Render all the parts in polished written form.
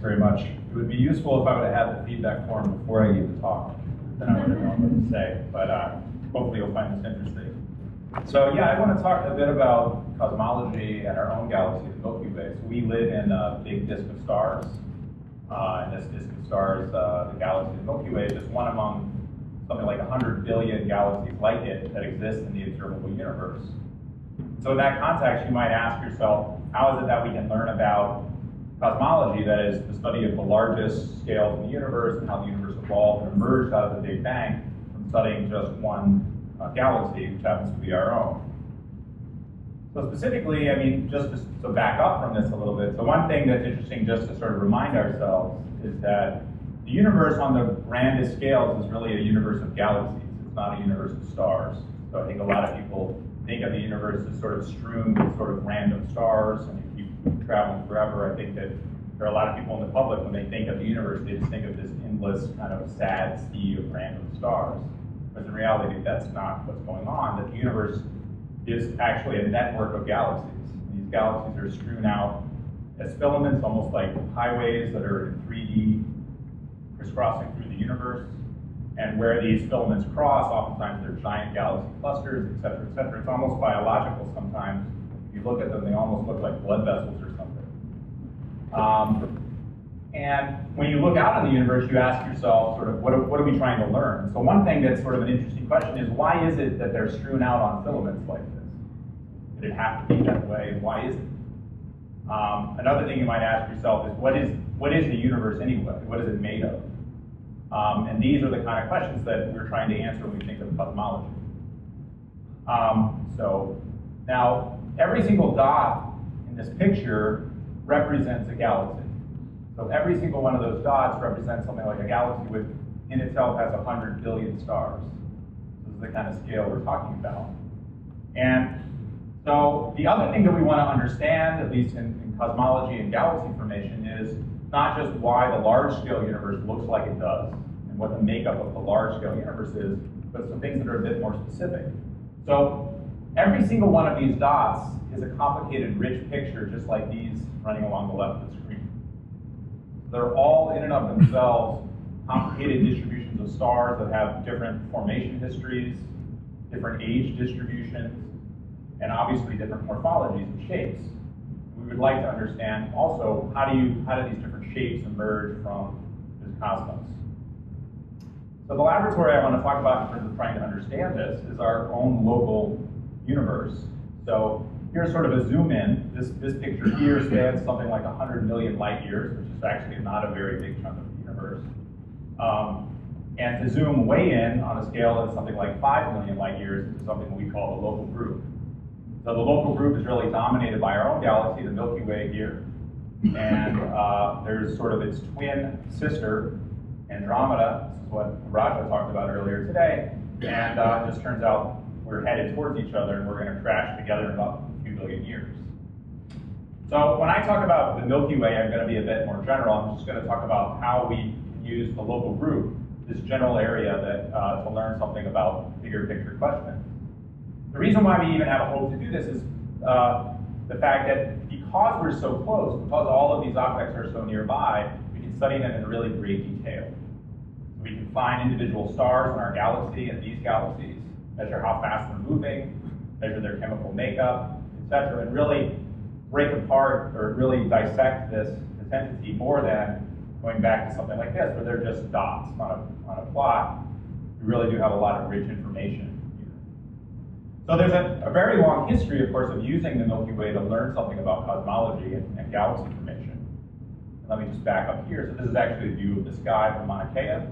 very much. It would be useful if I would have had the feedback form before I gave the talk. Then I would have known what to say, but hopefully you'll find this interesting. So yeah, I want to talk a bit about cosmology and our own galaxy, the Milky Way. So we live in a big disk of stars. And this disk of stars, the galaxy, the Milky Way, is just one among something like 100 billion galaxies like it that exist in the observable universe. So in that context, you might ask yourself, how is it that we can learn about cosmology, that is the study of the largest scales in the universe and how the universe evolved and emerged out of the Big Bang, from studying just one galaxy, which happens to be our own. So specifically, I mean, just to back up from this a little bit, so one thing that's interesting just to sort of remind ourselves is that the universe on the grandest scales is really a universe of galaxies. It's not a universe of stars. So I think a lot of people think of the universe as sort of strewn with sort of random stars, and you keep traveling forever. I think that there are a lot of people in the public, when they think of the universe, they just think of this endless kind of sad sea of random stars. But in reality, that's not what's going on. That the universe is actually a network of galaxies. These galaxies are strewn out as filaments, almost like highways that are in 3D, crisscrossing through the universe. And where these filaments cross, oftentimes they're giant galaxy clusters, et cetera, et cetera. It's almost biological sometimes. If you look at them, they almost look like blood vessels or something. And when you look out in the universe, you ask yourself, sort of, what are we trying to learn? So one thing that's sort of an interesting question is, why is it that they're strewn out on filaments like this? Did it have to be that way? Why is it? Another thing you might ask yourself is, what is the universe anyway? What is it made of? And these are the kind of questions that we're trying to answer when we think of cosmology. So now, every single dot in this picture represents a galaxy. So every single one of those dots represents something like a galaxy which in itself has 100 billion stars. This is the kind of scale we're talking about. And so the other thing that we want to understand, at least in cosmology and galaxy formation, is not just why the large-scale universe looks like it does and what the makeup of the large-scale universe is, but some things that are a bit more specific. So every single one of these dots is a complicated, rich picture, just like these running along the left of the screen. They're all, in and of themselves, complicated distributions of stars that have different formation histories, different age distributions, and obviously different morphologies and shapes. We would like to understand also, how do these different shapes emerge from this cosmos? So the laboratory I want to talk about in terms of trying to understand this is our own local universe. So here's sort of a zoom in. This picture here spans something like 100 million light years, which is actually not a very big chunk of the universe. And to zoom way in on a scale that's something like 5 million light years into something we call the local group. So the local group is really dominated by our own galaxy, the Milky Way here. And there's sort of its twin sister, Andromeda. This is what Raja talked about earlier today. And it just turns out we're headed towards each other, and we're going to crash together in about a few billion years. So when I talk about the Milky Way, I'm going to be a bit more general. I'm just going to talk about how we use the local group, this general area, that to learn something about bigger picture questions. The reason why we even have a hope to do this is the fact that because we're so close, because all of these objects are so nearby, we can study them in really great detail. So we can find individual stars in our galaxy and these galaxies, measure how fast they're moving, measure their chemical makeup, etc., and really break apart or really dissect this entity more than going back to something like this, where they're just dots on a plot. We really do have a lot of rich information here. So there's a very long history, of course, of using the Milky Way to learn something about cosmology and galaxy formation. And let me just back up here. So this is actually a view of the sky from Mauna Kea.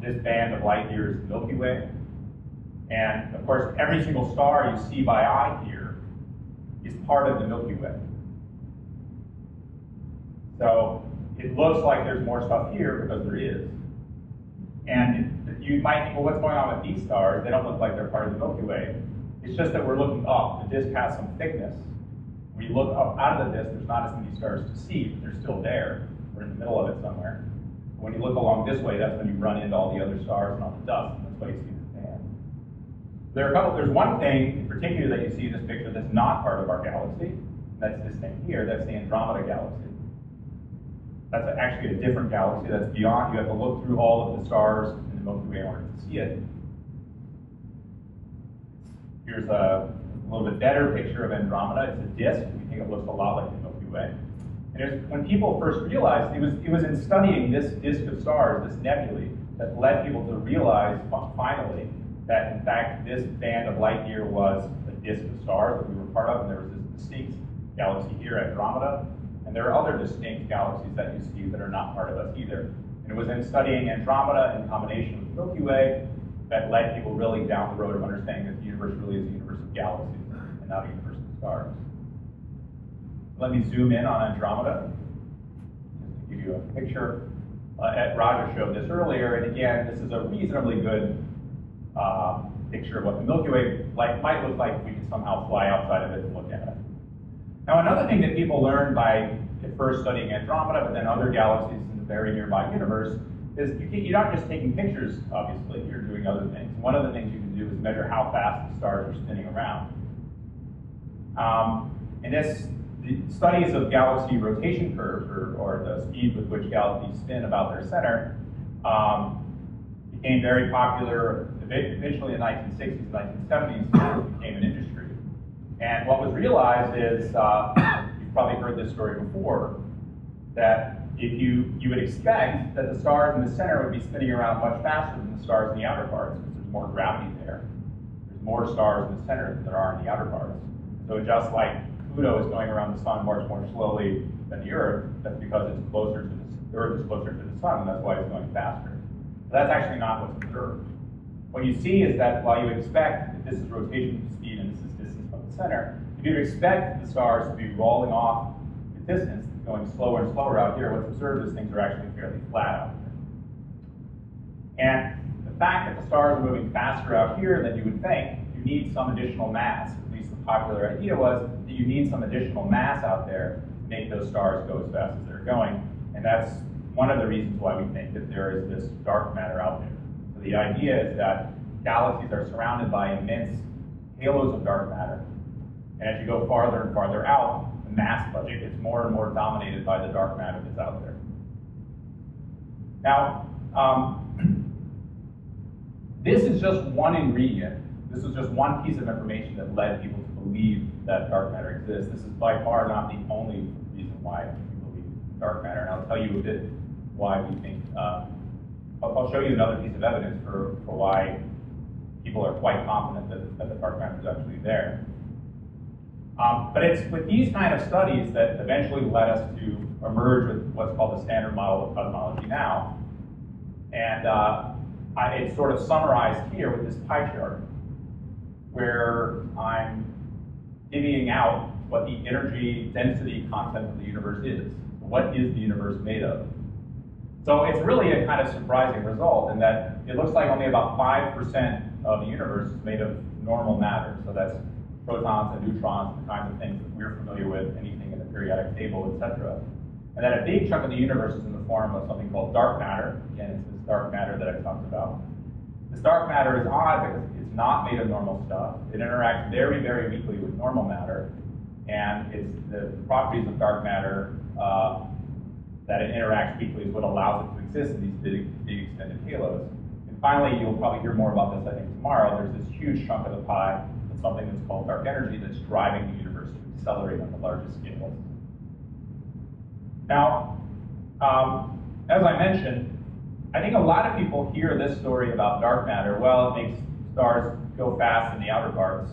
This band of light years is the Milky Way. And of course, every single star you see by eye here is part of the Milky Way. So it looks like there's more stuff here because there is. And you might think, well, what's going on with these stars? They don't look like they're part of the Milky Way. It's just that we're looking up. The disk has some thickness. When you look up out of the disk, there's not as many stars to see, but they're still there. We're in the middle of it somewhere. When you look along this way, that's when you run into all the other stars and all the dust, and that's why you see this band. There's one thing in particular that you see in this picture that's not part of our galaxy. That's this thing here. That's the Andromeda galaxy. That's actually a different galaxy that's beyond. You have to look through all of the stars in the Milky Way in order to see it. Here's a little bit better picture of Andromeda. It's a disk. We think it looks a lot like the Milky Way. And it was, when people first realized, it was in studying this disk of stars, this nebulae, that led people to realize finally that in fact this band of light year was a disk of stars that we were part of, and there was this distinct galaxy here, Andromeda, and there are other distinct galaxies that you see that are not part of us either. And it was in studying Andromeda in combination with the Milky Way that led people really down the road of understanding that the universe really is a universe of galaxies and not a universe of stars. Let me zoom in on Andromeda, just to give you a picture. Roger showed this earlier, and again, this is a reasonably good picture of what the Milky Way might look like if we could somehow fly outside of it and look at it. Now, another thing that people learned by at first studying Andromeda, but then other galaxies in the very nearby universe, is you're not just taking pictures, obviously, you're doing other things. One of the things you can do is measure how fast the stars are spinning around. The studies of galaxy rotation curves, or the speed with which galaxies spin about their center, became very popular eventually in the 1960s and 1970s. It became an industry. And what was realized is, you've probably heard this story before, that if you would expect that the stars in the center would be spinning around much faster than the stars in the outer parts, because there's more gravity there. There's more stars in the center than there are in the outer parts. So just like Pluto is going around the sun much more slowly than the Earth, that's because it's closer to the Earth is closer to the sun, and that's why it's going faster. But that's actually not what's observed. What you see is that while you expect that this is rotation speed and this is distance from the center, if you expect the stars to be rolling off the distance, going slower and slower out here, what's observed is things are actually fairly flat out here. And the fact that the stars are moving faster out here than you would think, you need some additional mass. At least the popular idea was that you need some additional mass out there to make those stars go as fast as they're going. And that's one of the reasons why we think that there is this dark matter out there. So the idea is that galaxies are surrounded by immense halos of dark matter. And as you go farther and farther out, the mass budget gets more and more dominated by the dark matter that's out there. Now, this is just one ingredient. This is just one piece of information that led people to believe that dark matter exists. This is by far not the only reason why we believe dark matter. And I'll tell you a bit why we think, I'll show you another piece of evidence for why people are quite confident that the dark matter is actually there. But it's with these kind of studies that eventually led us to emerge with what's called the standard model of cosmology now. And it's sort of summarized here with this pie chart, where I'm divvying out what the energy density content of the universe is. What is the universe made of? So it's really a kind of surprising result in that it looks like only about 5% of the universe is made of normal matter. So that's protons and neutrons, the kinds of things that we're familiar with, anything in the periodic table, etc. And then a big chunk of the universe is in the form of something called dark matter. Again, it's this dark matter that I talked about. This dark matter is odd because it's not made of normal stuff. It interacts very, very weakly with normal matter. And it's the properties of dark matter that it interacts weakly is what allows it to exist in these big extended halos. And finally, you'll probably hear more about this, I think, tomorrow. There's this huge chunk of the pie that's something that's called dark energy that's driving the universe to accelerate on the largest scales. Now, as I mentioned, I think a lot of people hear this story about dark matter. Well, it makes stars go fast in the outer parts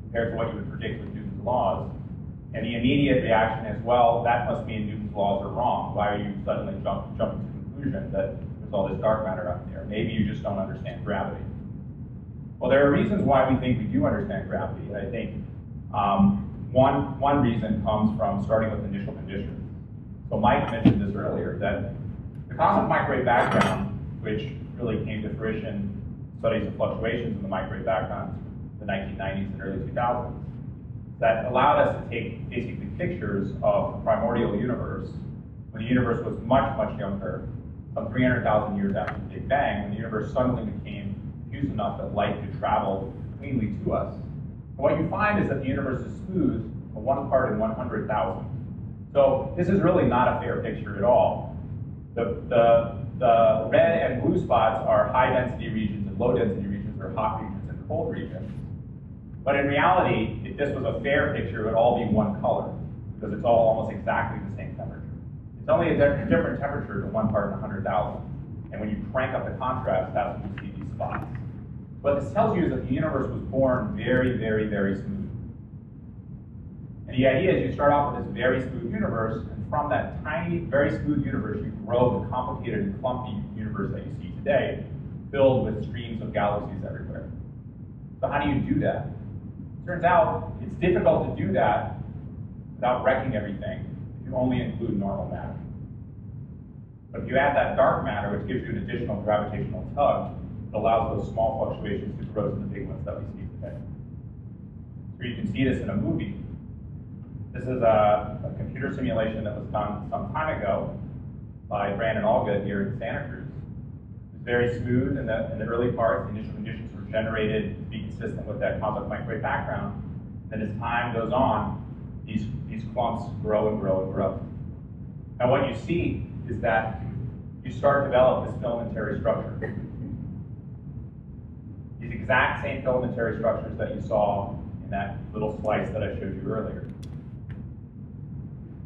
compared to what you would predict with Newton's laws. And the immediate reaction is, well, that must mean Newton's laws are wrong. Why are you suddenly jumping to the conclusion that there's all this dark matter out there? Maybe you just don't understand gravity. Well, there are reasons why we think we do understand gravity. I think one reason comes from starting with initial conditions. So Mike mentioned this earlier, that the cosmic microwave background, which really came to fruition, studies of fluctuations in the microwave background, the 1990s and early 2000s, that allowed us to take basically pictures of the primordial universe when the universe was much, much younger, some 300,000 years after the Big Bang, when the universe suddenly became diffuse enough that light could travel cleanly to us. And what you find is that the universe is smooth, 1 part in 100,000. So this is really not a fair picture at all. The red and blue spots are high density regions and low density regions, or hot regions and cold regions. But in reality, if this was a fair picture, it would all be one color, because it's all almost exactly the same temperature. It's only a different temperature to 1 part in 100,000. And when you crank up the contrast, that's when you see these spots. What this tells you is that the universe was born very, very, very smooth. And the idea is you start off with this very smooth universe, and from that tiny, very smooth universe, you grow the complicated and clumpy universe that you see today, filled with streams of galaxies everywhere. So how do you do that? Turns out it's difficult to do that without wrecking everything if you only include normal matter. But if you add that dark matter, which gives you an additional gravitational tug, it allows those small fluctuations to grow to the big ones that we see today. So you can see this in a movie. This is a computer simulation that was done some time ago by Brandon Allgood here in Santa Cruz. It's very smooth in the early parts. The initial conditions were generated to be consistent with that cosmic microwave background. And as time goes on, these clumps grow and grow and grow. Now what you see is that you start to develop this filamentary structure. These exact same filamentary structures that you saw in that little slice that I showed you earlier.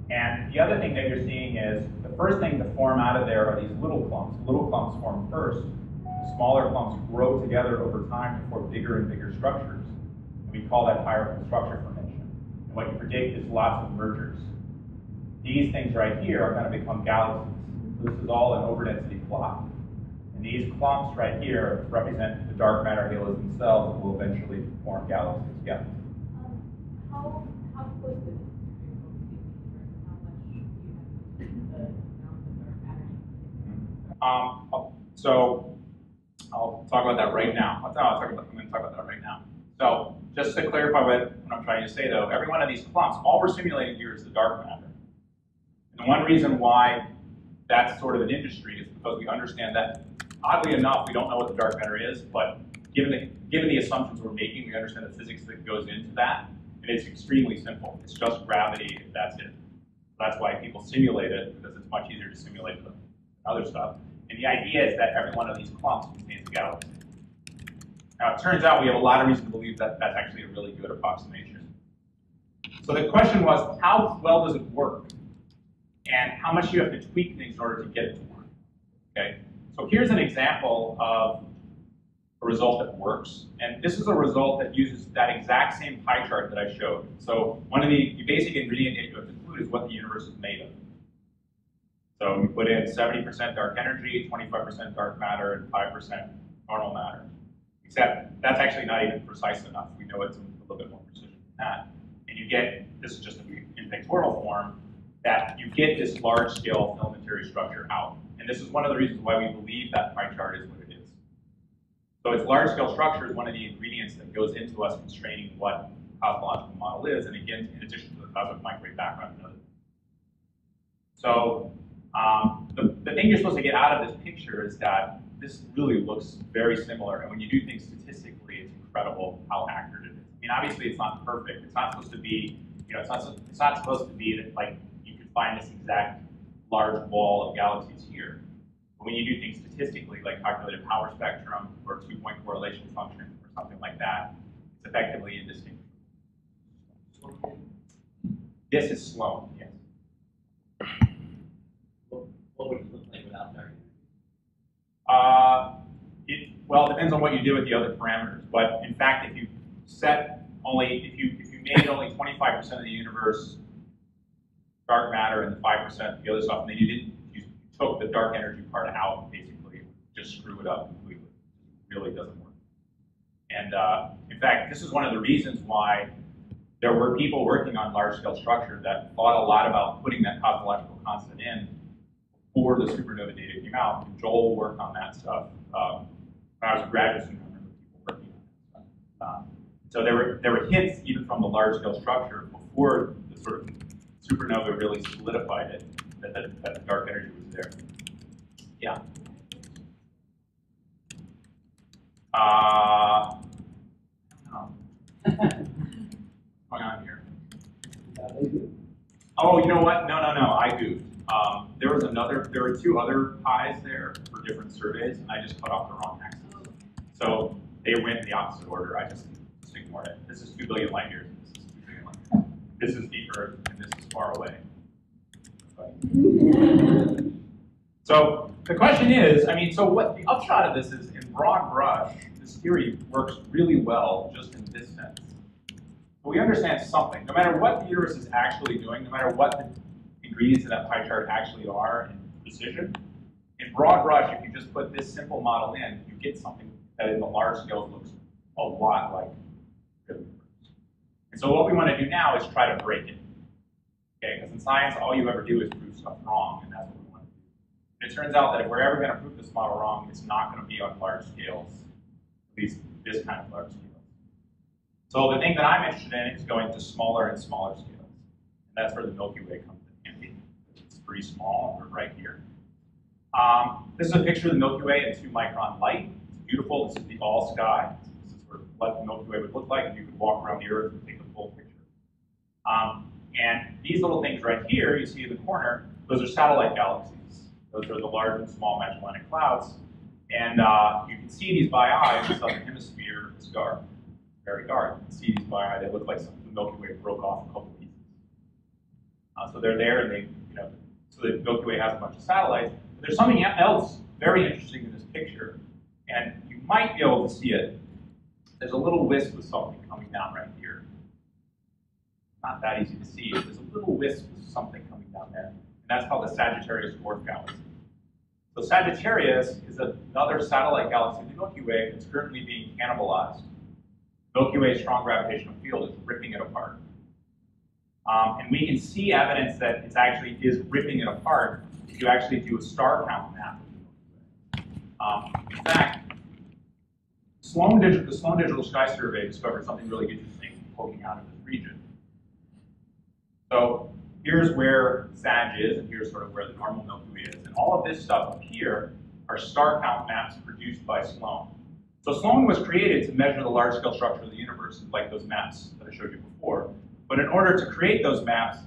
And the other thing that you're seeing is the first thing to form out of there are these little clumps. Little clumps form first. The smaller clumps grow together over time to form bigger and bigger structures. And we call that hierarchical structure formation. And what you predict is lots of mergers. These things right here are going to become galaxies. So this is all an overdensity plot. And these clumps right here represent the dark matter halos themselves that will eventually form galaxies. Yeah. How close is it? So I'll talk about that right now. I'm going to talk about that right now. So just to clarify what I'm trying to say, though, every one of these clumps, all we're simulating here is the dark matter. And one reason why that's sort of an industry is because we understand that, oddly enough, we don't know what the dark matter is, but given the assumptions we're making, we understand the physics that goes into that, and it's extremely simple. It's just gravity, and that's it. That's why people simulate it, because it's much easier to simulate than other stuff. And the idea is that every one of these clumps contains a galaxy. Now, it turns out we have a lot of reason to believe that that's actually a really good approximation. So the question was, how well does it work? And how much do you have to tweak things in order to get it to work? Okay? So here's an example of a result that works. And this is a result that uses that exact same pie chart that I showed. So one of the basic ingredient that you have to include is what the universe is made of. So we put in 70% dark energy, 25% dark matter, and 5% normal matter. Except that's actually not even precise enough. We know it's a little bit more precision than that. And you get, this is just in pictorial form, that you get this large-scale filamentary structure out. And this is one of the reasons why we believe that pie chart is what it is. So its large-scale structure is one of the ingredients that goes into us constraining what the cosmological model is, and again, in addition to the cosmic microwave background and other things. So the thing you're supposed to get out of this picture is that this really looks very similar, and when you do things statistically, it's incredible how accurate it is. I mean, obviously, it's not perfect. It's not supposed to be, you know, it's not supposed to be that like you could find this exact large wall of galaxies here. But when you do things statistically, like calculate a power spectrum or a two-point correlation function or something like that, it's effectively indistinguishable. This is Sloan, yes. What would it look like without dark? Well, it depends on what you do with the other parameters. But in fact, if you set only, if you made only 25% of the universe dark matter and the 5% the other stuff, and then you took the dark energy part out, basically, just screw it up completely. It really doesn't work. And in fact, this is one of the reasons why there were people working on large-scale structure that thought a lot about putting that cosmological constant in before the supernova data came out. And Joel worked on that stuff. When I was a graduate student, I remember people working on that stuff. So there were hints even from the large-scale structure before the sort of supernova really solidified it that the dark energy was there. Yeah. I don't know. What's going on here? Oh, you know what? No, I goofed. There were two other pies there for different surveys, and I just cut off the wrong axis. So they went in the opposite order. I just ignored it. This is 2 billion light years. This is 2 billion light years. This is the Earth, and this is far away. So the question is, so what the upshot of this is, in broad brush, this theory works really well just in this sense. But we understand something. No matter what the universe is actually doing, no matter what the ingredients in that pie chart actually are in precision, in broad brush, if you just put this simple model in, you get something that in the large scale looks a lot like the universe. And so what we want to do now is try to break it. Okay, because in science, all you ever do is prove stuff wrong, and that's what we want to do. And it turns out that if we're ever going to prove this model wrong, it's not going to be on large scales, at least this kind of large scale. So the thing that I'm interested in is going to smaller and smaller scales. And that's where the Milky Way comes in handy. It's pretty small, and we're right here. This is a picture of the Milky Way in 2-micron light. It's beautiful. This is the all sky. This is sort of what the Milky Way would look like if you could walk around the Earth and take a full picture. And these little things right here, you see in the corner, those are satellite galaxies. Those are the large and small Magellanic Clouds. And you can see these by eye in the southern hemisphere. It's dark, very dark. You can see these by eye. They look like the Milky Way broke off a couple pieces. So they're there, and they, so the Milky Way has a bunch of satellites. But there's something else very interesting in this picture, and you might be able to see it. There's a little wisp of something coming down right here. Not that easy to see. There's a little wisp of something coming down there, and that's called the Sagittarius dwarf galaxy. So Sagittarius is another satellite galaxy of the Milky Way that's currently being cannibalized. Milky Way's strong gravitational field is ripping it apart. And we can see evidence that it actually is ripping it apart if you actually do a star count map of the Milky Way. In fact, the Sloan Digital Sky Survey discovered something really interesting poking out of this region. So here's where Sag is, and here's sort of where the normal Milky Way is. And all of this stuff up here are star count maps produced by Sloan. So Sloan was created to measure the large-scale structure of the universe, like those maps that I showed you before. But in order to create those maps,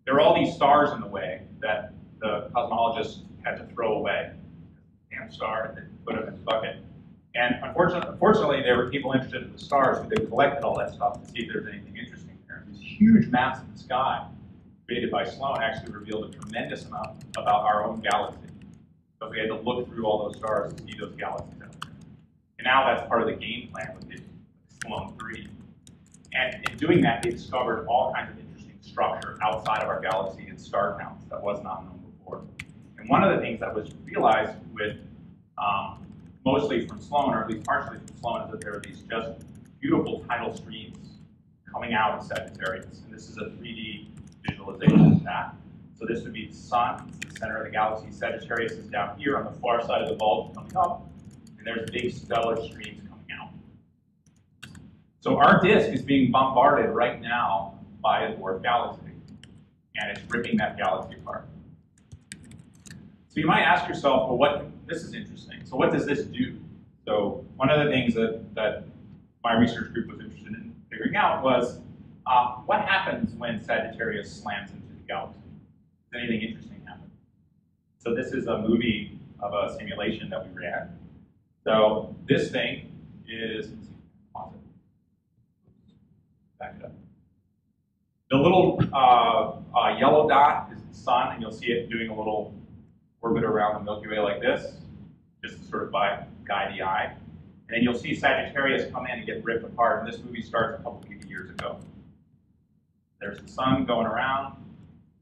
there are all these stars in the way that the cosmologists had to throw away. Damn star, and then put them in the bucket. And unfortunately, there were people interested in the stars who they collected all that stuff to see if there's anything interesting there. These huge maps of the sky created by Sloan actually revealed a tremendous amount about our own galaxy. So we had to look through all those stars to see those galaxies out there. And now that's part of the game plan with the Sloan 3. And in doing that, they discovered all kinds of interesting structure outside of our galaxy and star counts that was not known before. And one of the things that was realized with, mostly from Sloan, or at least partially from Sloan, is that there are these just beautiful tidal streams coming out of Sagittarius. And this is a 3D visualization of that. So this would be the sun, it's the center of the galaxy. Sagittarius is down here on the far side of the bulge coming up. And there's big stellar streams coming out. So our disk is being bombarded right now by a dwarf galaxy, and it's ripping that galaxy apart. So you might ask yourself, well, this is interesting. So what does this do? So one of the things that my research group was interested in figuring out was what happens when Sagittarius slams into the galaxy? Does anything interesting happen? So this is a movie of a simulation that we ran. So this thing is, back it up. The little yellow dot is the sun, and you'll see it doing a little orbit around the Milky Way like this, just to sort of guide the eye. And then you'll see Sagittarius come in and get ripped apart, and this movie starts a couple of years ago. There's the sun going around,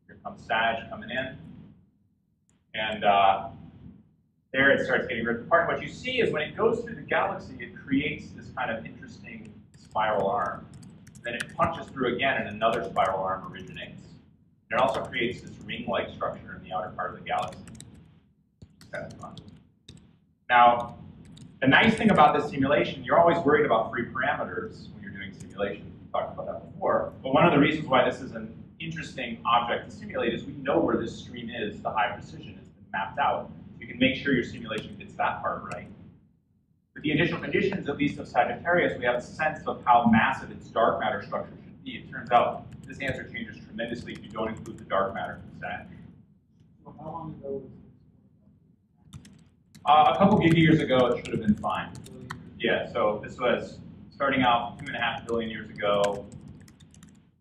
here comes Sag coming in, and there it starts getting ripped apart. What you see is when it goes through the galaxy, it creates this kind of interesting spiral arm. Then it punches through again, and another spiral arm originates. It also creates this ring-like structure in the outer part of the galaxy. That's fun. Now, the nice thing about this simulation, you're always worried about free parameters when you're doing simulation. We talked about that before. But one of the reasons why this is an interesting object to simulate is we know where this stream is, the high precision has been mapped out. You can make sure your simulation gets that part right. With the initial conditions, at least of Sagittarius, we have a sense of how massive its dark matter structure should see, it turns out this answer changes tremendously if you don't include the dark matter from SAG. So how long ago was this? A couple gig years ago, it should have been fine. Yeah, so this was starting out 2.5 billion years ago.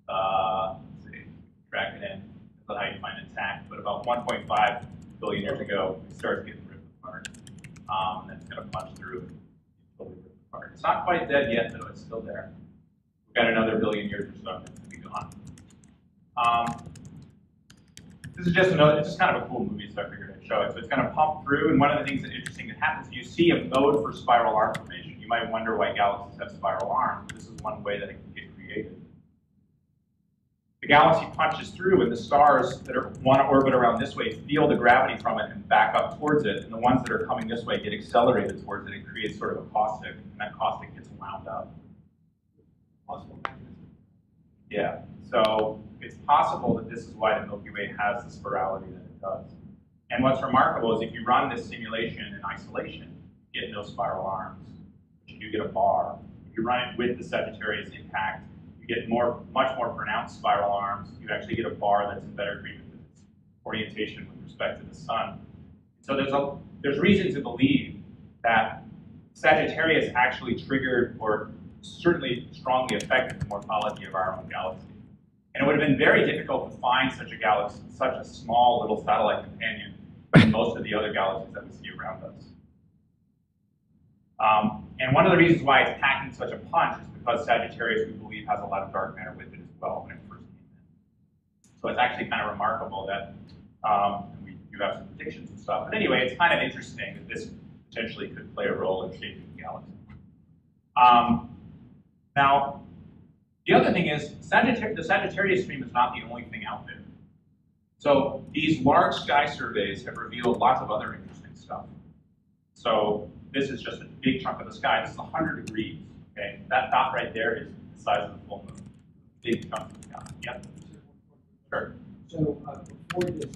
Let's see, track it in. That's how you find intact. But about 1.5 billion years ago, it starts getting ripped apart. And then it's going to punch through and totally rip apart. It's not quite dead yet, though. It's still there. We've got another billion years or so, and it's going to be gone. This is just another, it's just kind of a cool movie, so I figured I'd show it. So it's going to pump through, and one of the things that's interesting that happens, you see a mode for spiral arm formation. You might wonder why galaxies have spiral arms. This is one way that it can get created. The galaxy punches through, and the stars that want to orbit around this way feel the gravity from it and back up towards it, and the ones that are coming this way get accelerated towards it and creates sort of a caustic, and that caustic gets wound up. Yeah, so it's possible that this is why the Milky Way has the spirality that it does. And what's remarkable is if you run this simulation in isolation, you get no spiral arms, but you do get a bar. If you run it with the Sagittarius impact, you get much more pronounced spiral arms. You actually get a bar that's in better agreement with its orientation with respect to the sun. So there's reason to believe that Sagittarius actually triggered or certainly strongly affected the morphology of our own galaxy. And it would have been very difficult to find such a galaxy, such a small little satellite companion in most of the other galaxies that we see around us. And one of the reasons why it's packing such a punch is because Sagittarius, we believe, has a lot of dark matter with it as well when it first came in. So it's actually kind of remarkable that, and we do have some predictions and stuff, but anyway, it's kind of interesting that this potentially could play a role in shaping the galaxy. Now, the other thing is, the Sagittarius stream is not the only thing out there. So these large sky surveys have revealed lots of other interesting stuff. So this is just a big chunk of the sky. This is 100 degrees. Okay, that dot right there is the size of the full moon. Big chunk of the sky. Yep. Sure. So before this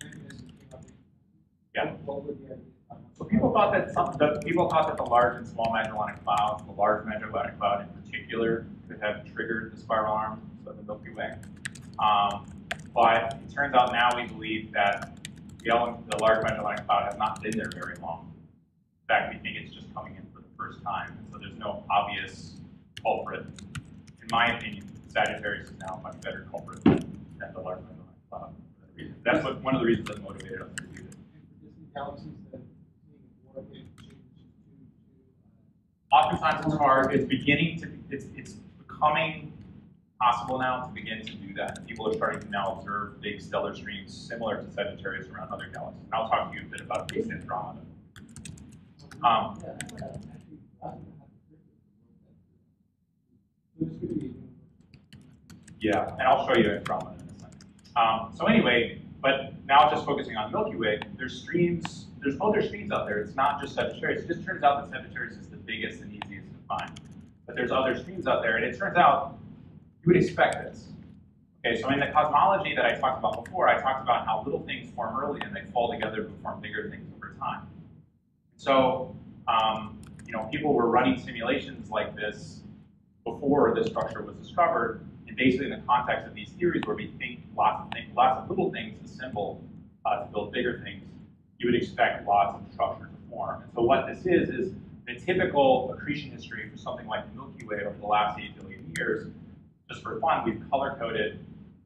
mechanism came up, Yeah. what would the idea? So people thought that the large and small Magellanic Clouds, the large Magellanic Cloud in particular, could have triggered the spiral arm of the Milky Way. But it turns out now we believe that the large Magellanic Cloud has not been there very long. In fact, we think it's just coming in for the first time. And so there's no obvious culprit. In my opinion, Sagittarius is now a much better culprit than the large Magellanic Cloud. That's one of the reasons that motivated us to do this. And for distant galaxies that oftentimes it's hard. It's becoming possible now to begin to do that. People are starting to now observe big stellar streams similar to Sagittarius around other galaxies. And I'll talk to you a bit about base Andromeda. Yeah, and I'll show you Andromeda in a second. So anyway, but now just focusing on Milky Way, there's other streams out there. It's not just Sagittarius. It just turns out that Sagittarius is the biggest and easiest to find. But there's other streams out there, and it turns out you would expect this. Okay, so in the cosmology that I talked about before, I talked about how little things form early and they fall together to form bigger things over time. So, people were running simulations like this before this structure was discovered, and basically in the context of these theories where we think lots of little things assemble to build bigger things, you would expect lots of structure to form. And so what this is the typical accretion history for something like the Milky Way over the last 8 billion years. Just for fun, we've color-coded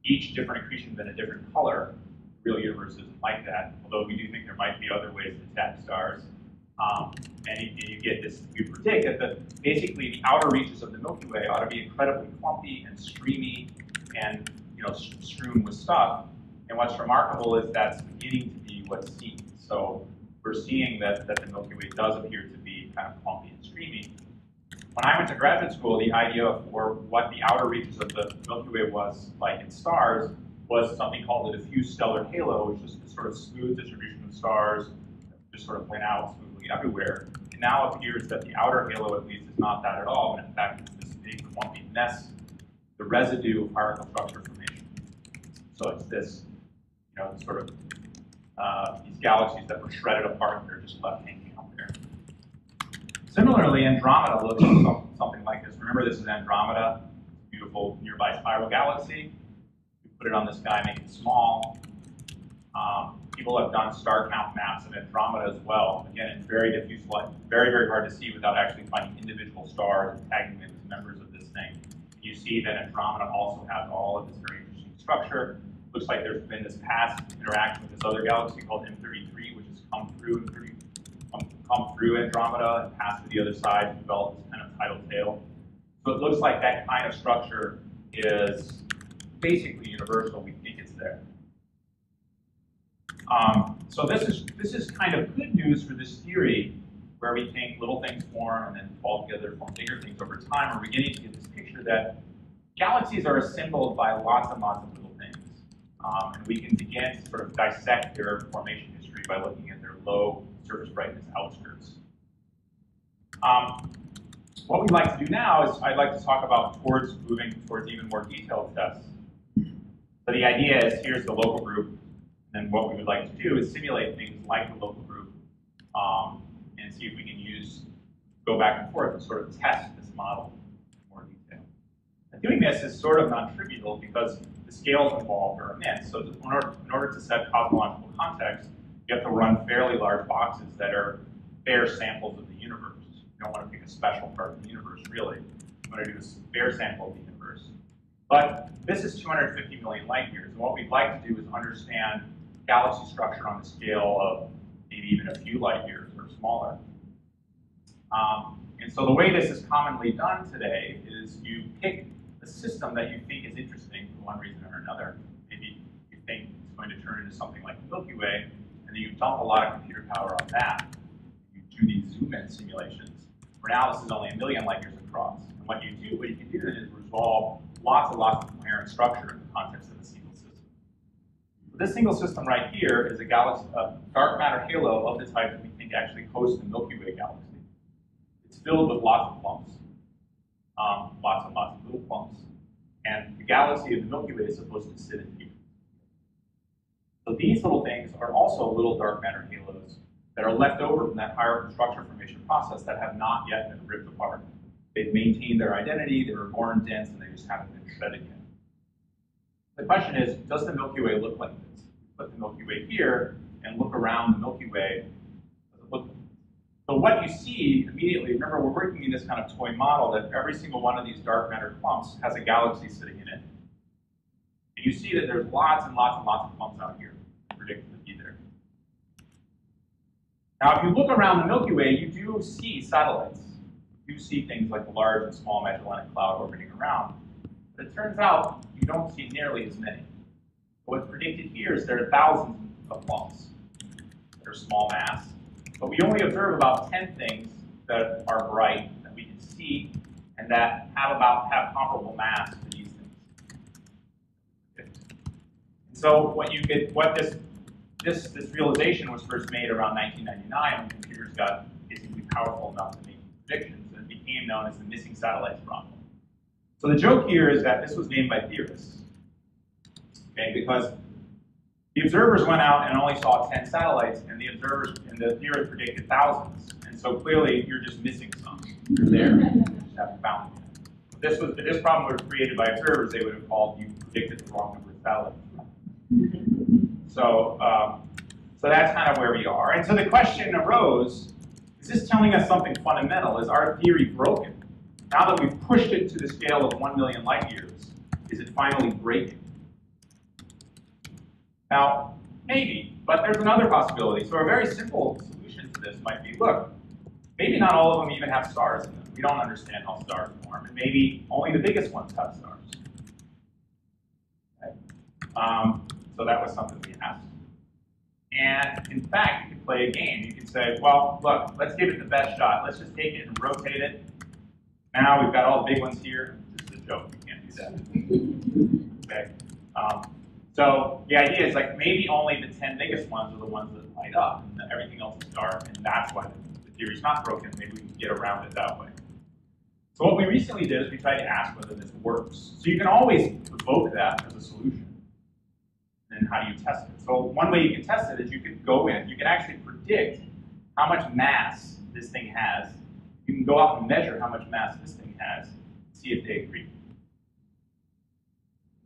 each different accretion in a different color. The real universe isn't like that, although we do think there might be other ways to attack stars. And you get this, we predict that basically the outer reaches of the Milky Way ought to be incredibly clumpy and streamy and strewn with stuff. And what's remarkable is that's beginning to be what's seen. So we're seeing that the Milky Way does appear to be kind of clumpy and streamy. When I went to graduate school, the idea for what the outer reaches of the Milky Way was like in stars was something called the diffuse stellar halo, which is this sort of smooth distribution of stars that just sort of went out smoothly everywhere. It now appears that the outer halo, at least, is not that at all, and in fact, it's this big clumpy mess, the residue of hierarchical structure formation. So it's this, sort of these galaxies that were shredded apart and they're just left hanging out there. Similarly, Andromeda looks something like this. Remember, this is Andromeda, beautiful nearby spiral galaxy. We put it on the sky, make it small. People have done star count maps of Andromeda as well. Again, it's very diffuse light, very, very hard to see without actually finding individual stars and tagging them as members of this thing. You see that Andromeda also has all of this very interesting structure. Looks like there's been this past interaction with this other galaxy called M33, which has come through Andromeda and passed to the other side to develop this kind of tidal tail. So it looks like that kind of structure is basically universal. We think it's there. So this is kind of good news for this theory, where we think little things form and then fall together to form bigger things over time. We're beginning to get this picture that galaxies are assembled by lots and lots of little things. And we can begin to sort of dissect their formation history by looking at their low surface brightness outskirts. What we'd like to do now is I'd like to talk about moving towards even more detailed tests. So the idea is here's the local group, and what we would like to do is simulate things like the local group and see if we can go back and forth and sort of test this model in more detail. And doing this is sort of non-trivial because the scales involved are immense. So in order to set cosmological context, you have to run fairly large boxes that are fair samples of the universe. You don't want to pick a special part of the universe, really. You want to do a fair sample of the universe. But this is 250 million light years. And what we'd like to do is understand galaxy structure on the scale of maybe even a few light years or smaller. And so the way this is commonly done today is you pick a system that you think is interesting for one reason or another. Maybe you think it's going to turn into something like the Milky Way, and then you dump a lot of computer power on that. You do these zoom-in simulations. For now, this is only 1 million light years across. And what you can do then is resolve lots and lots of coherent structure in the context of a single system. This single system right here is a dark matter halo of the type that we think actually hosts the Milky Way galaxy. It's filled with lots of clumps, lots and lots of little clumps. And the galaxy of the Milky Way is supposed to sit in here. So these little things are also little dark matter halos that are left over from that higher structure formation process that have not yet been ripped apart. They've maintained their identity, they were born dense, and they just haven't been shredded yet. The question is, does the Milky Way look like this? Put the Milky Way here and look around the Milky Way. Does it look like this? So what you see immediately, remember we're working in this kind of toy model that every single one of these dark matter clumps has a galaxy sitting in it. And you see that there's lots and lots and lots of clumps out here predicted to be there. Now if you look around the Milky Way, you do see satellites. You do see things like the large and small Magellanic Cloud orbiting around. But it turns out you don't see nearly as many. What's predicted here is there are thousands of clumps that are small mass, but we only observe about 10 things that are bright, that we can see, and that have comparable mass to these things. Okay. And so this realization was first made around 1999 when computers got basically powerful enough to make predictions, and it became known as the missing satellites problem. So the joke here is that this was named by theorists, okay, because the observers went out and only saw 10 satellites, and the theorists predicted thousands. And so clearly, you're just missing some. They're there. You just haven't found them yet. If this problem were created by observers, they would have called you predicted the wrong number of satellites. So that's kind of where we are. And so the question arose, is this telling us something fundamental? Is our theory broken? Now that we've pushed it to the scale of 1 million light years, is it finally breaking? Now, maybe, but there's another possibility. So a very simple solution to this might be, look, maybe not all of them even have stars in them. We don't understand how stars form, and maybe only the biggest ones have stars. Okay. So that was something we asked. And in fact, you could play a game. You could say, well, look, let's give it the best shot. Let's just take it and rotate it. Now we've got all the big ones here. This is a joke. We can't do that. Okay. So the idea is like maybe only the 10 biggest ones are the ones that light up, and everything else is dark, and that's why the theory's not broken. Maybe we can get around it that way. So what we recently did is we tried to ask whether this works. So you can always evoke that as a solution. And how do you test it? So one way you can test it is you can go in. You can actually predict how much mass this thing has. You can go out and measure how much mass this thing has, see if they agree.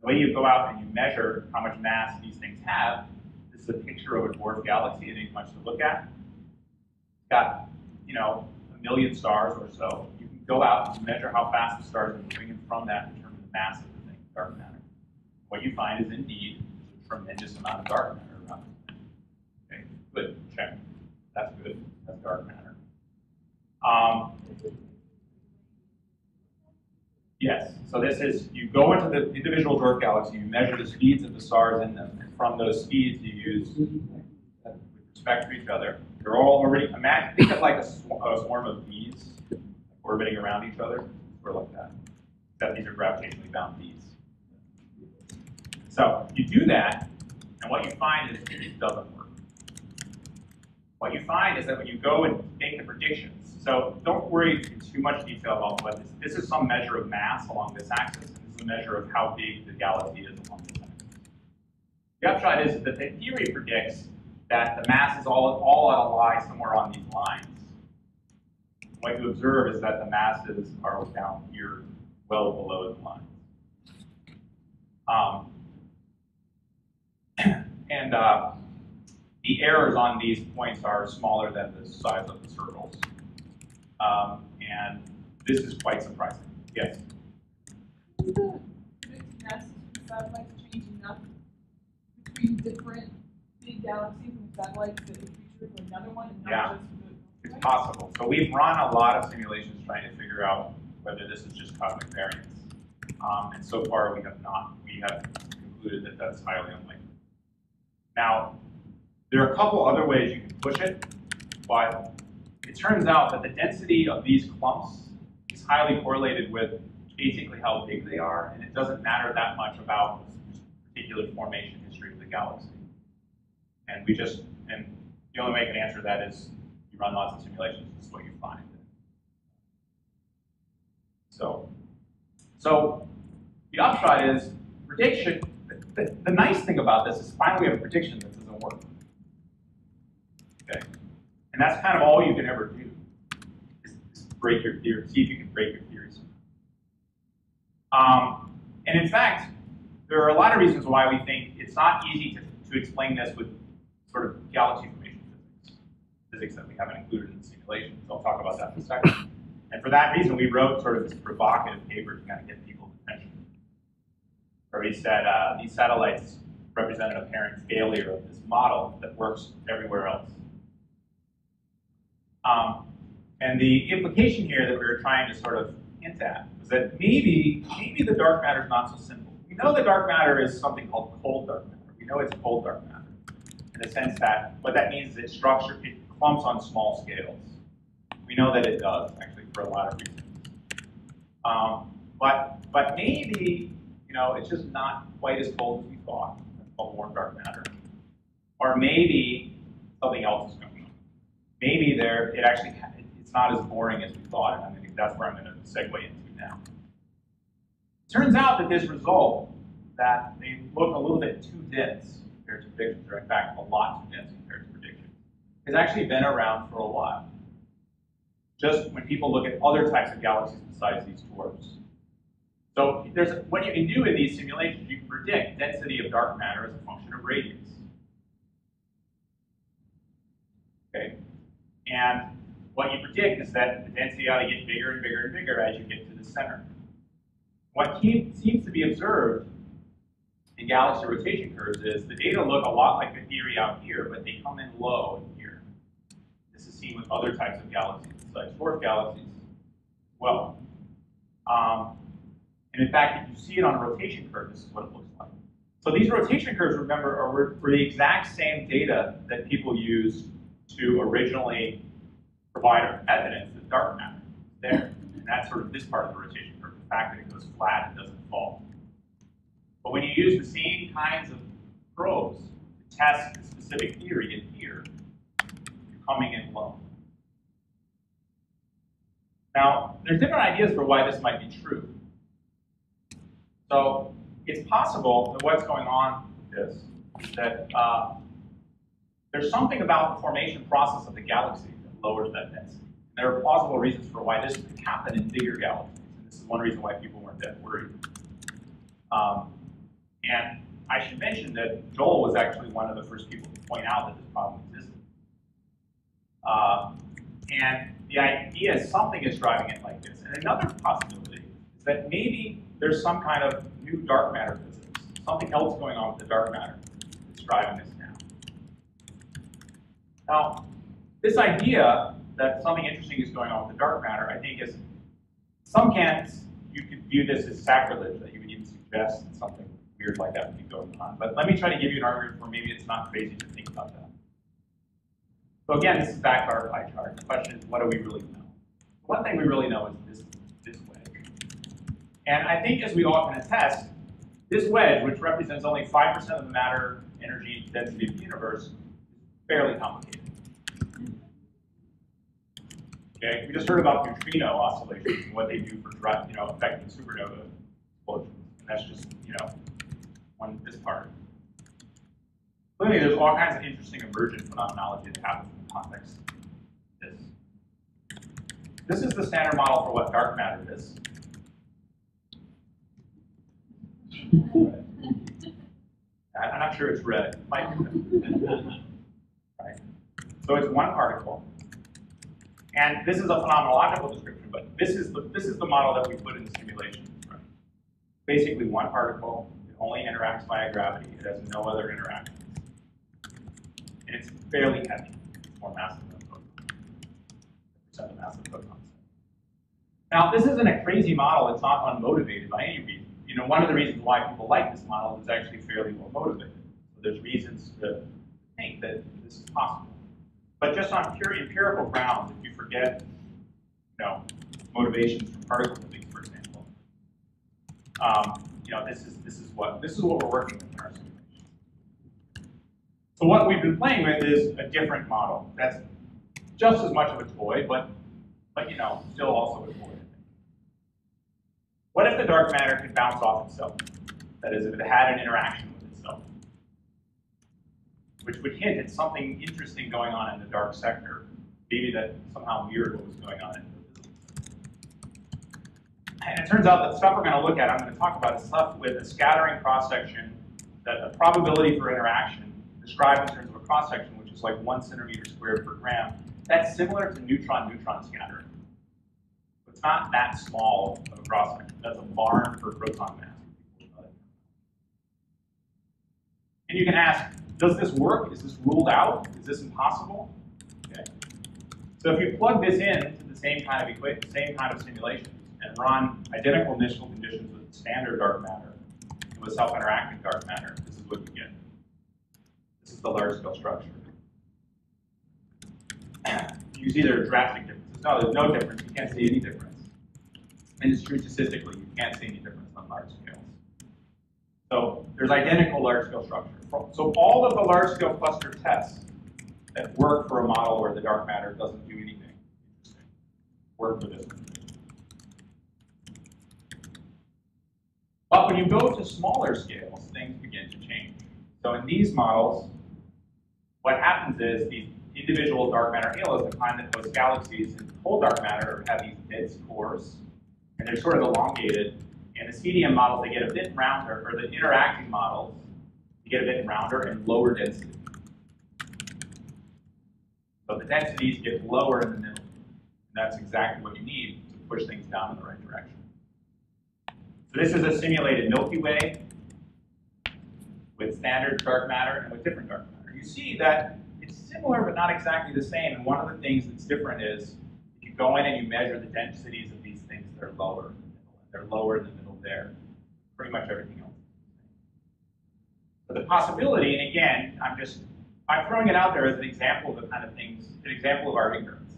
The way you go out and you measure how much mass these things have, this is a picture of a dwarf galaxy. It ain't much to look at. It's got, you know, 1 million stars or so. You can go out and measure how fast the stars are moving, and from that determine the mass of the thing, dark matter. What you find is indeed a tremendous amount of dark matter around this thing. Okay, good, check. That's good. That's dark matter. Yes, so this is, you go into the individual dwarf galaxy, you measure the speeds of the stars in them, and from those speeds you use with respect to each other. They're all already, imagine, think of like a swarm of bees orbiting around each other, or like that. Except these are gravitationally bound bees. So you do that, and what you find is it doesn't work. What you find is that when you go and make the predictions, so don't worry in too much detail about what this is some measure of mass along this axis, and this is a measure of how big the galaxy is along this axis. The upshot is that the theory predicts that the mass is all ought to lie somewhere on these lines. What you observe is that the masses are down here, well below the lines. The errors on these points are smaller than the size of the circles. And this is quite surprising. Yes? Is the predicted masses from satellites change enough between different big galaxies and satellites that the future of another one and not just the It's possible. So we've run a lot of simulations trying to figure out whether this is just cosmic variance. And so far we have not. We have concluded that that's highly unlikely. Now, there are a couple other ways you can push it, but it turns out that the density of these clumps is highly correlated with basically how big they are, and it doesn't matter that much about the particular formation history of the galaxy. And the only way you can answer that is you run lots of simulations. This is what you find. So the upshot is prediction. The nice thing about this is finally we have a prediction that doesn't work. Okay, and that's kind of all you can ever do is break your theory, see if you can break your theories. And in fact, there are a lot of reasons why we think it's not easy to explain this with sort of galaxy formation physics that we haven't included in the simulations. I'll talk about that in a second. And for that reason, we wrote sort of this provocative paper to kind of get people's attention, where we said these satellites represent an apparent failure of this model that works everywhere else. And the implication here that we were trying to sort of hint at was that maybe the dark matter is not so simple. We know the dark matter is something called cold dark matter. We know it's cold dark matter in the sense that what that means is it clumps on small scales. We know that it does, actually, for a lot of reasons. But maybe, you know, it's just not quite as cold as we thought. That's called warm dark matter. Or maybe something else is going on. Maybe it's not as boring as we thought, and I think that's where I'm going to segue into now. It turns out that this result, that they look a little bit too dense compared to predictions, or in fact, a lot too dense compared to predictions, has actually been around for a while. Just when people look at other types of galaxies besides these dwarfs. So what you can do in these simulations, you can predict density of dark matter as a function of radius. Okay? And what you predict is that the density ought to get bigger and bigger and bigger as you get to the center. What seems to be observed in galaxy rotation curves is the data look a lot like the theory out here, but they come in low in here. This is seen with other types of galaxies, besides dwarf galaxies as well. And in fact, if you see it on a rotation curve, this is what it looks like. So these rotation curves, remember, were the exact same data that people used to originally provide evidence that dark matter is there. And that's sort of this part of the rotation curve, the fact that it goes flat and doesn't fall. But when you use the same kinds of probes to test the specific theory in here, you're coming in low. Now, there's different ideas for why this might be true. So it's possible that what's going on with this is that there's something about the formation process of the galaxy that lowers that density. And there are plausible reasons for why this could happen in bigger galaxies. And this is one reason why people weren't that worried. And I should mention that Joel was actually one of the first people to point out that this problem existed. And the idea is something is driving it like this. And another possibility is that maybe there's some kind of new dark matter physics, something else going on with the dark matter that's driving this now. Now, this idea that something interesting is going on with the dark matter, I think is, some camps, you could view this as sacrilege, that you would even suggest that something weird like that would be going on. But let me try to give you an argument where maybe it's not crazy to think about that. So again, this is back to our pie chart. The question is, what do we really know? One thing we really know is this wedge. And I think, as we all can attest, this wedge, which represents only 5% of the matter, energy, density of the universe, is fairly complicated. Okay, we just heard about neutrino oscillations and what they do for affecting supernova explosions. And that's just this part. Clearly, there's all kinds of interesting emergent phenomenology that happens in the context of this. This is the standard model for what dark matter is. I'm not sure it's red. It might be red. Right? So it's one particle. And this is a phenomenological description, but this is the model that we put in the simulations. Right? Basically, one particle. It only interacts via gravity. It has no other interactions. And it's fairly heavy. It's more massive than a photon. Percent of mass of photons. Now, this isn't a crazy model. It's not unmotivated by any reason. One of the reasons why people like this model is actually fairly well motivated. So there's reasons to think that this is possible. But just on pure empirical grounds, if you forget, motivations from particle physics, for example, this is what we're working with in our simulation. So what we've been playing with is a different model that's just as much of a toy, but still also a toy. What if the dark matter could bounce off itself? That is, if it had an interaction with itself, which would hint at something interesting going on in the dark sector, maybe that somehow mirrored what was going on in the visible sector. And it turns out that the stuff we're going to look at, I'm going to talk about, is stuff with a scattering cross-section, that a probability for interaction described in terms of a cross-section, which is like 1 centimeter squared per gram. That's similar to neutron-neutron scattering. It's not that small of a cross-section. That's a barn for proton mass. And you can ask, does this work? Is this ruled out? Is this impossible? Okay. So if you plug this into the same kind of simulations and run identical initial conditions with standard dark matter and with self-interacting dark matter, this is what you get. This is the large-scale structure. You see there are drastic differences. No, there's no difference. You can't see any difference. And it's true statistically. You can't see any difference on large scales. So there's identical large-scale structure. So all of the large-scale cluster tests that work for a model where the dark matter doesn't do anything interesting work for this one. But when you go to smaller scales, things begin to change. So in these models, what happens is these individual dark matter halos, the kind that host galaxies in cold dark matter, have these dense cores, and they're sort of elongated. And the CDM models, they get a bit rounder, or the interacting models, you get a bit rounder and lower density. So the densities get lower in the middle. And that's exactly what you need to push things down in the right direction. So this is a simulated Milky Way with standard dark matter and with different dark matter. You see that it's similar but not exactly the same. And one of the things that's different is if you go in and you measure the densities of these things, they're lower in the middle. They're lower in the middle there. Pretty much everything else. But the possibility, and again, I'm throwing it out there as an example of the kind of things, an example of our ignorance.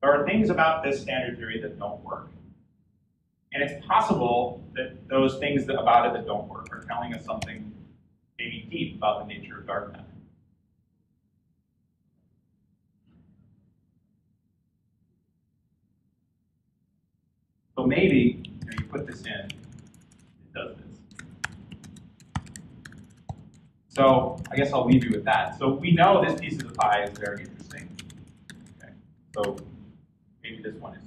There are things about this standard theory that don't work. And it's possible that those things about it that don't work are telling us something maybe deep about the nature of dark matter. So maybe you put this in, it does this. So I guess I'll leave you with that. So we know this piece of the pie is very interesting. Okay. So maybe this one is